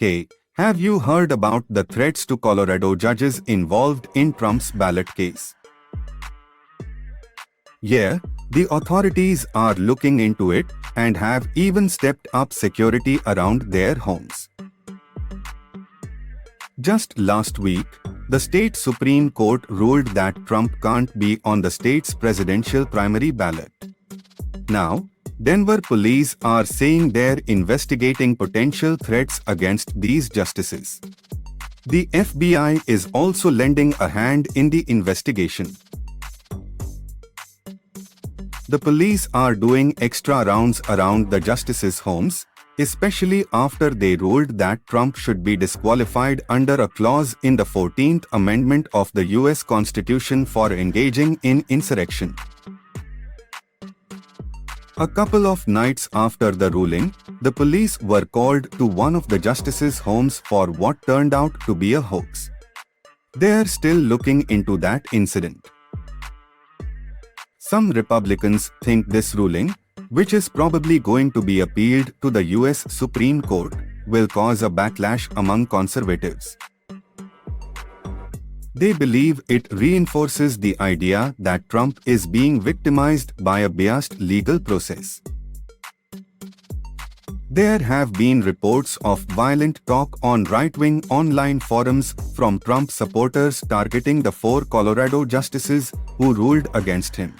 Hey, have you heard about the threats to Colorado judges involved in Trump's ballot case? Yeah, the authorities are looking into it and have even stepped up security around their homes. Just last week, the state Supreme Court ruled that Trump can't be on the state's presidential primary ballot. Now, Denver police are saying they're investigating potential threats against these justices. The FBI is also lending a hand in the investigation. The police are doing extra rounds around the justices' homes, especially after they ruled that Trump should be disqualified under a clause in the 14th Amendment of the U.S. Constitution for engaging in insurrection. A couple of nights after the ruling, the police were called to one of the justices' homes for what turned out to be a hoax. They're still looking into that incident. Some Republicans think this ruling, which is probably going to be appealed to the U.S. Supreme Court, will cause a backlash among conservatives. They believe it reinforces the idea that Trump is being victimized by a biased legal process. There have been reports of violent talk on right-wing online forums from Trump supporters targeting the 4 Colorado justices who ruled against him.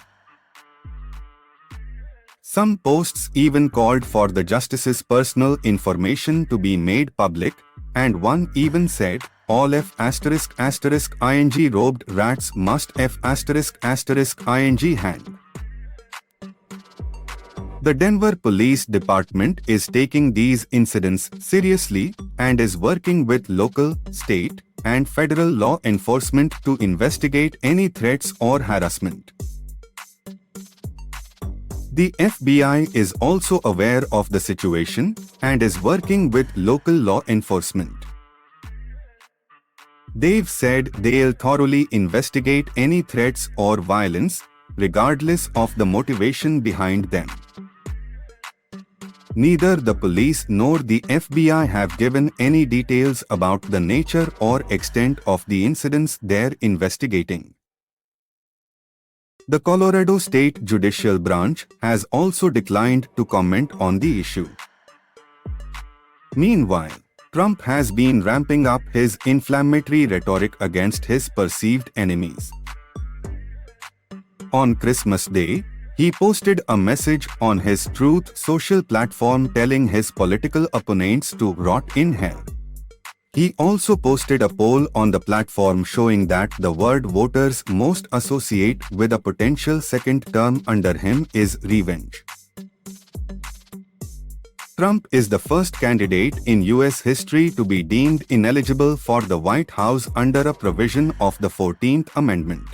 Some posts even called for the justices' personal information to be made public, and one even said, "All F***ing robed rats must F***ing hang." The Denver Police Department is taking these incidents seriously and is working with local, state, and federal law enforcement to investigate any threats or harassment. The FBI is also aware of the situation and is working with local law enforcement. They've said they'll thoroughly investigate any threats or violence, regardless of the motivation behind them. Neither the police nor the FBI have given any details about the nature or extent of the incidents they're investigating. The Colorado State Judicial Branch has also declined to comment on the issue. Meanwhile, Trump has been ramping up his inflammatory rhetoric against his perceived enemies. On Christmas Day, he posted a message on his Truth Social platform telling his political opponents to rot in hell. He also posted a poll on the platform showing that the word voters most associate with a potential second term under him is revenge. Trump is the first candidate in U.S. history to be deemed ineligible for the White House under a provision of the 14th Amendment.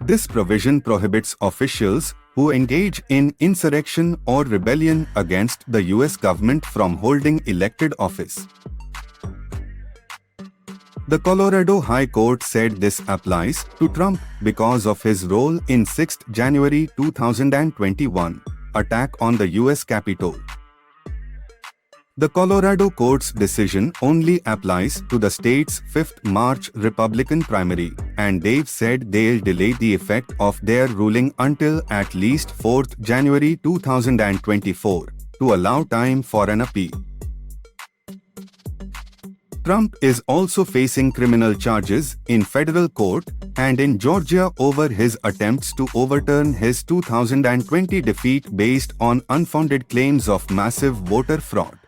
This provision prohibits officials who engage in insurrection or rebellion against the U.S. government from holding elected office. The Colorado High Court said this applies to Trump because of his role in 6 January 2021 attack on the U.S. Capitol. The Colorado court's decision only applies to the state's 5th March Republican primary, and they've said they'll delay the effect of their ruling until at least 4th January 2024 to allow time for an appeal. Trump is also facing criminal charges in federal court and in Georgia over his attempts to overturn his 2020 defeat based on unfounded claims of massive voter fraud.